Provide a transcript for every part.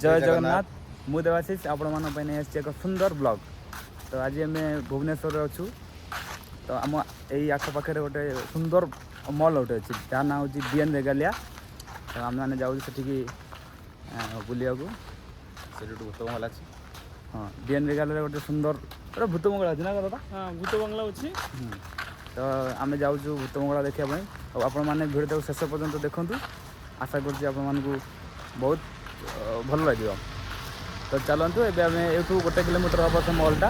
जय जगन्नाथ मु देवाशीष आपण मैंने एक सुंदर ब्लॉग। तो आज आम भुवनेश्वर अच्छू। तो आम यही आखपाखे गोटे सुंदर मॉल गोटे अच्छी जहाँ ना हूँ डीएन रेगालिया। तो आम मैंने जाऊँ से बुलिया को भूत बंगला अच्छी। हाँ डीएन रेगालिया गोटे सुंदर गोटे भूत बंगला अच्छी ना दादा। हाँ भूत बंगला अच्छी। तो आम जाऊँ भूत बंगला देखापी और आपण मैंने भिडियो शेष पर्यंत देखूँ। आशा कर बहुत भल लगे। तो चलतु एवं ये गोटे किलोमीटर हम से मॉलटा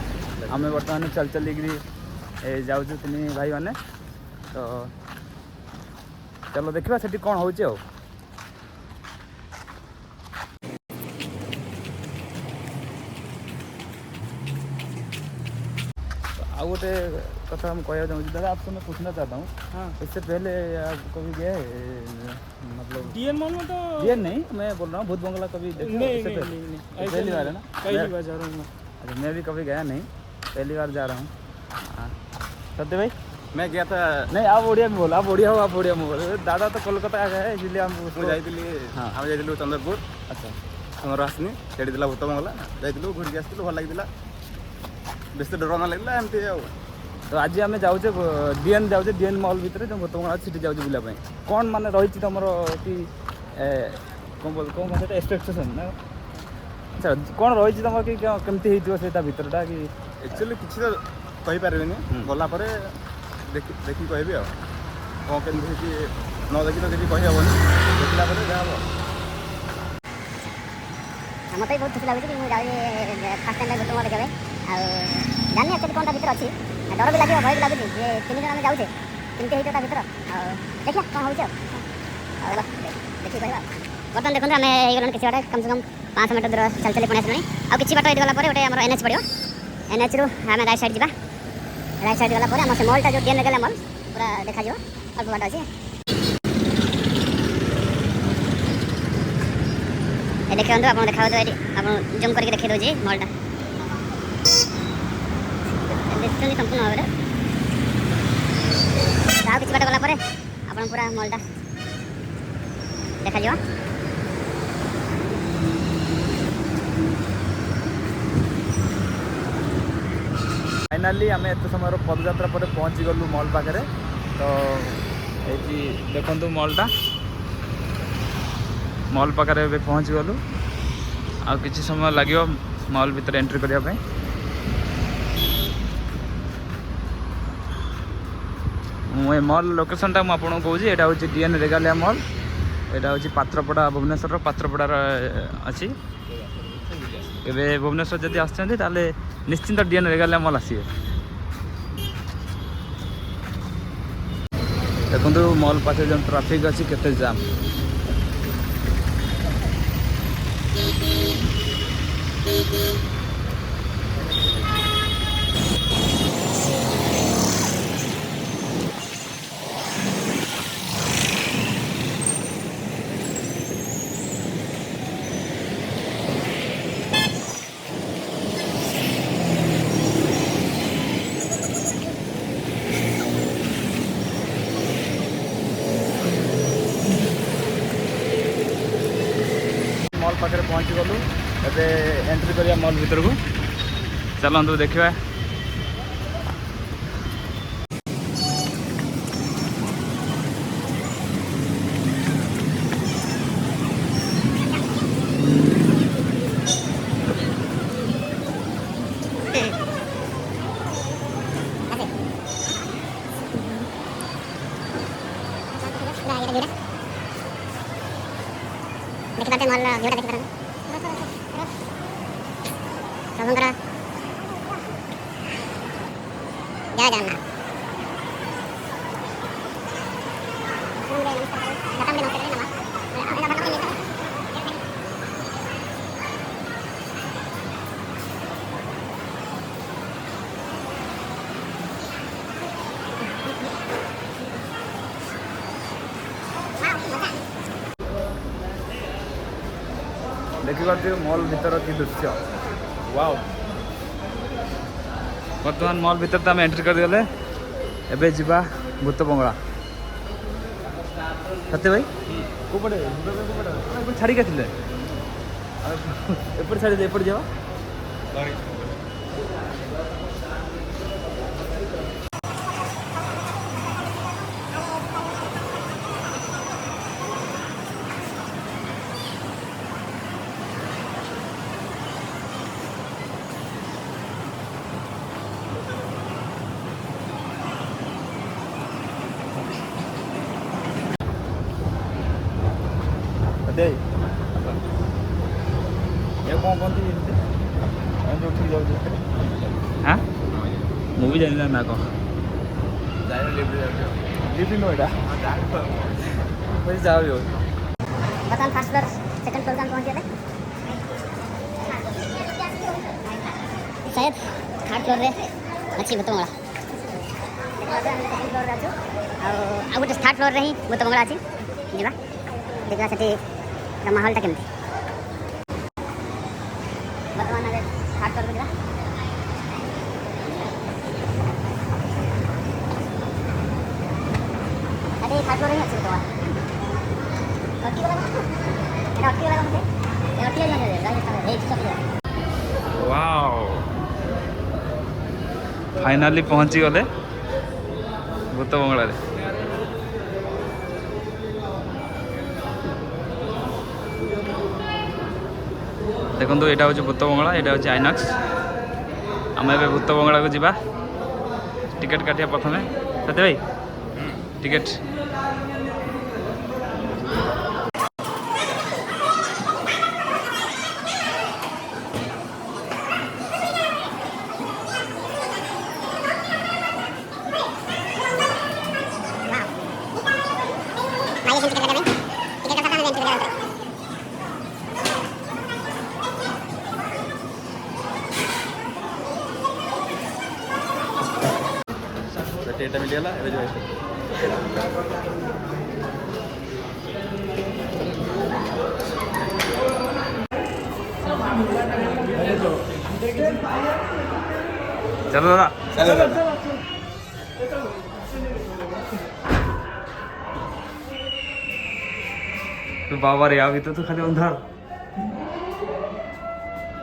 आम बर्तमान चल चलिकी जाऊँ तीन भाई मैंने। तो चलो देखा से कौन हो आ गोटे कथा मैं कहना चाहूँगी दादा आपसे मैं पूछना चाहता हूँ। हाँ इससे पहले आप कभी गए मतलब डीएन मॉल में? तो डीएन नहीं मैं बोल रहा हूँ भूत बंगला कभी देखा? नहीं पहली बार है ना? पहली बार जा रहा हूँ मैं। अच्छा मैं भी कभी गया नहीं, पहली बार जा रहा हूँ। सत्य भाई मैं गया था। नहीं आप ओडिया में बोलो, आप ओडिया हो, आप ओडिया में बोलो। दादा तो कोलकाता गए इसलिए हम जाइए। हाँ आम जाइलु चंद्रपुर। अच्छा आमर आसनी सेठी भूत बंगला जाइलु घूरिक आसलु भल लगी बेस डर ना लगे एमती। तो आज आम जाऊे डीएन जाऊे डीएन मॉल भितर जो भूत बंगला सीटी जाऊँ बुलाप कौन मान रही तुम कि कौन बोल कौन कहते एक्सपेक्टेशन ना? अच्छा कौन रही तुम कि कमती होता भितरटा कि एक्चुअली किसी तो कहीपर गलापर देखी कहबी आ कौन केमती न देखी तो किसी कहीहबन देखला जहाँ हम मत बहुत खुशी लगे कि मुझे फास्ट टाइम भूत बंगला देखे जानी एक्चुअली कौन भर अच्छी डर भी लगे भय भी लगुच जे तीन जन आम जाऊे कमी होता भर देखिए कौन हो देखिए कह बर्तमान देखते आम गलु किसी बाट कम से कम 500 मीटर दूर चल चली पुणी आसलुँ। आ कि बाट ये गलापर गोटे आम एनएच पड़ो एनएच रु आम राइट साइड जावा। राइट साइड गलापर आम से मॉलटा जो डीएन रेगालिया मॉल पूरा देखा अल्प बाट अच्छे देखते आप देखा आप जूम करके देखी दूसरी मॉलटा देखते संपूर्ण भाव में किसी बाट गलापर आप पूरा मॉलटा देखा फाइनाली आम एत समय पदयात्रा पर पहुँची गलु मॉल पाखे। तो ये देखु मॉलटा मॉल पाखे ए पहुँची गलु आ किसी समय लगे मॉल भीतर एंट्री करने। मुझे मॉल लोकेशन टा मुझे कहूँ यहाँ हूँ डीएन रेगालिया मॉल। यहाँ हूँ पात्रपड़ा भुवनेश्वर पात्रपड़ार अच्छी। केवे भुवनेश्वर जदि आसछन्ति ताले निश्चिंत डीएन रेगालिया मॉल आसिए। देखो मॉल पाखे जो ट्राफिक अच्छी केते जाम। मॉल पाखे पहुँची गलु एवं एंट्री करिया मॉल भीतर को। चलतु देखा देखते मॉल भिड़ा देखते प्रभुंर जय जगन्नाथ देखिए मॉल भीतर की दृश्य वाओ। बर्तमान मॉल भीतर तो आम एंट्री करगले एवं जा भूत बंगला। सत्य भाई को पड़े छाड़ी के एपट साइड एपट जाओ दे ये कौन कौन थी जो ठीक जाओ हाँ मूवी जानी ना कौन लिफ्ट नो एटा फिर जाओ जो बर्तमान फर्स्ट फ्लोर सेकंड फ्लोर में पहुंच गए थे शायद थर्ड फ्लोर रे अच्छी भूत बंगला सेकंड फ्लोर रे अछु आ गोटे थर्ड फ्लोर रे ही भूत बंगला अछि जिबा देखा सेठी माहौल टा केमती बर्तमान आगे थर्ड फ्लोर को जिबा अरे थर्ड फ्लोर ही अछि तो अटकी वाला एटा अटकी वाला मुझे ये अटकी जाने दे राजस्थान में एक सब वाओ फाइनाली पहुंची गले भूत बंगला रे देखो यहाँ हूँ भूत बंगला यहाँ हूँ आइनक्स आम ए भूत बंगला को जीवा टिकेट काटिया प्रथम सत्य भाई टिकेट एटा मिलिगला एबे जो चलो दादा चलो दादा तू बाबा रे अभी तो खाली अंधार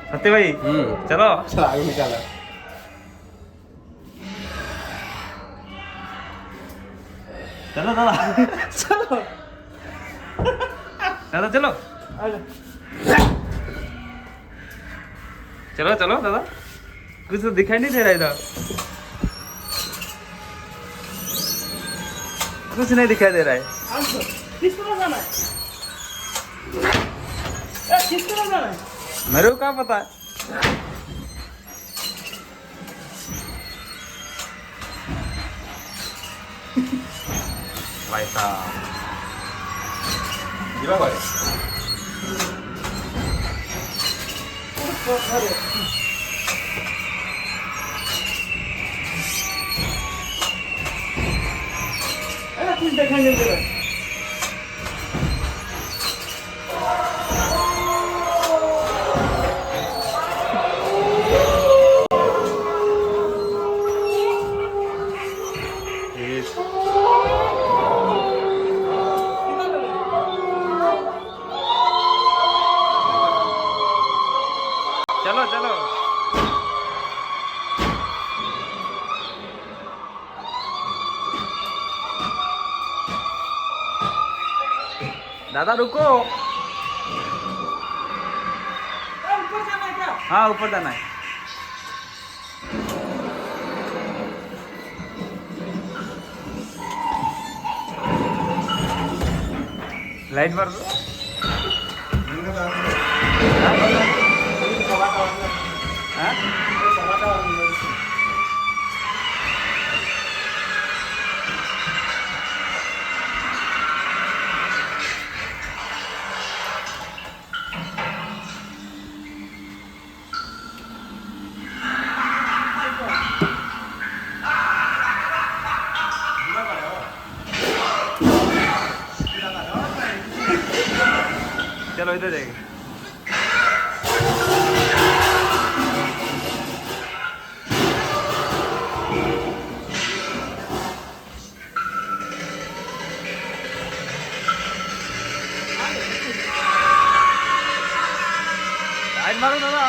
सत्य भाई चलो चल आगे निकाला चलो दादा चलो दादा चलो चलो चलो दादा कुछ तो दिखाई नहीं दे रहा इधर कुछ नहीं दिखाई दे रहा है किस तरह जाना है किस तरह जाना है मेरे को क्या पता है भाई साहब जीवा करे कुछ देखेंगे जरा चलो चलो दादा रुको ऊपर जाना है क्या हाँ ऊपर जाना है लाइट मार दो हाँ? चलो इधर जाएंगे ଲାଇଟ୍ ମାର ଦାଦା।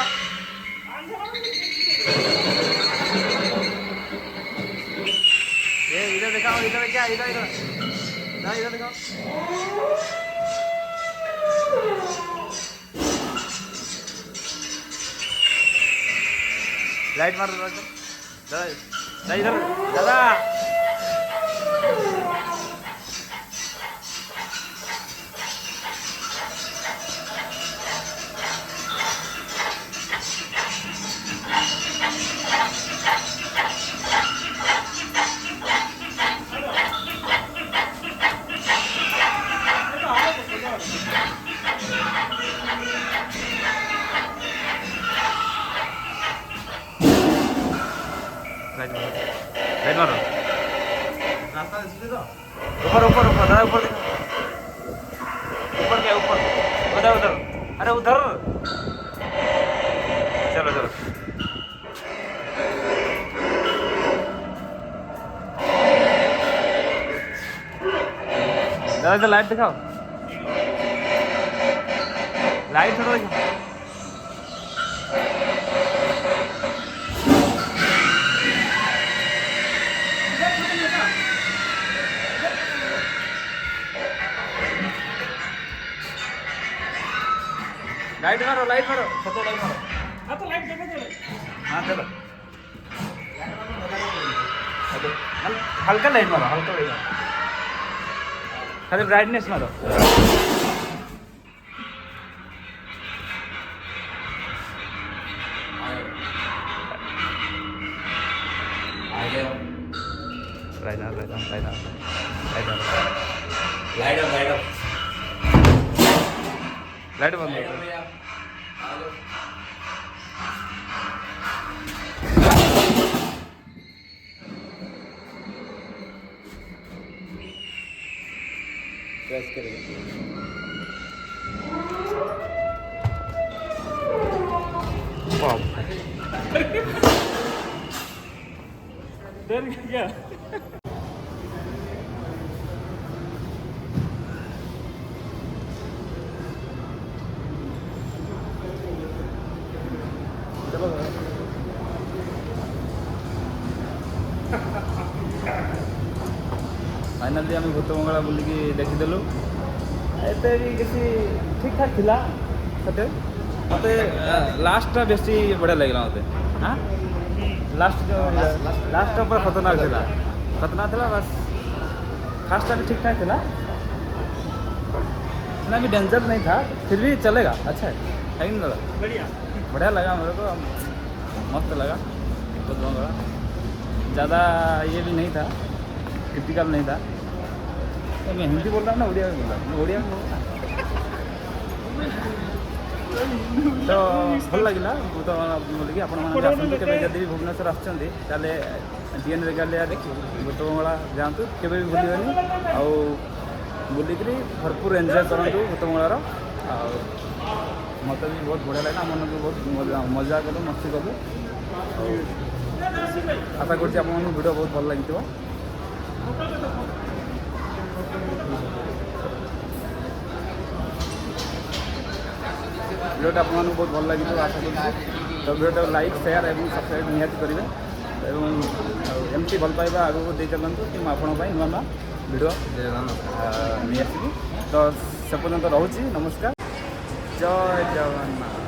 ଏ ଇଟା ଦେଖାଅ, ଇଟା ଦେଖିଆ, ଇଟା ନା ଇଟା ଦେଖାଅ। लाइट मारो दादा, दादा इधर दादा। लाइट मारो रास्ता दिखते तो ऊपर ऊपर ऊपर दादा ऊपर देखो ऊपर क्या ऊपर उधर उधर अरे उधर चलो चलो दादा इधर लाइट दिखाओ लाइट थोड़ा दिखाओ लाइट मारो सत्य लाइट मारो हाँ तो लाइट देखा चले हाँ चलो हल्का लाइट मारो खाली ब्राइटनेस मारो लाइट बंद डर क्या फाइनाली आम भूतबंगला बुलिकी देखीदेलु एते भी किसी ठीक ठाक थिला सते मते लास्टटा बेसी बढ़िया लगिला मते हाँ लास्ट पर खतरनाक थिला बस फास्टा भी ठीक ठाक थिला इतना भी डेंजर नहीं था फिर भी चलेगा अच्छा है नहीं दादा बढ़िया लगा मेरे को मस्त लगा भूतबंगला ज़्यादा ये भी नहीं था क्रिटिकल नहीं था तो मैं हिंदी बोल रहा हूँ ना उड़िया में बोल रहा हूँ उड़िया में बोल रहा तो भल लगे बोलिकी आपड़ी जब भी भुवनेश्वर आसते डीएन रेगालिया भूतबंगला जातु के भी भूलि आउ बुलिक भरपूर एंजॉय करूँ भूतबंगलार मत भी बहुत बढ़िया लगा मन को बहुत मजा कलु मस्ती कलु आशा कर वीडियो बहुत भल लगी वीडियोटा आपको बहुत भल लगी आशा कर तो वीडियो लाइक शेयर और सब्सक्राइब निहाती करेंगे और एमती भल पाइबा आगू दे चलतु कि मुझे नुआ नुआ वीडियो नहीं आसबि तो से पर्यंत रोची नमस्कार जय जगन्नाथ।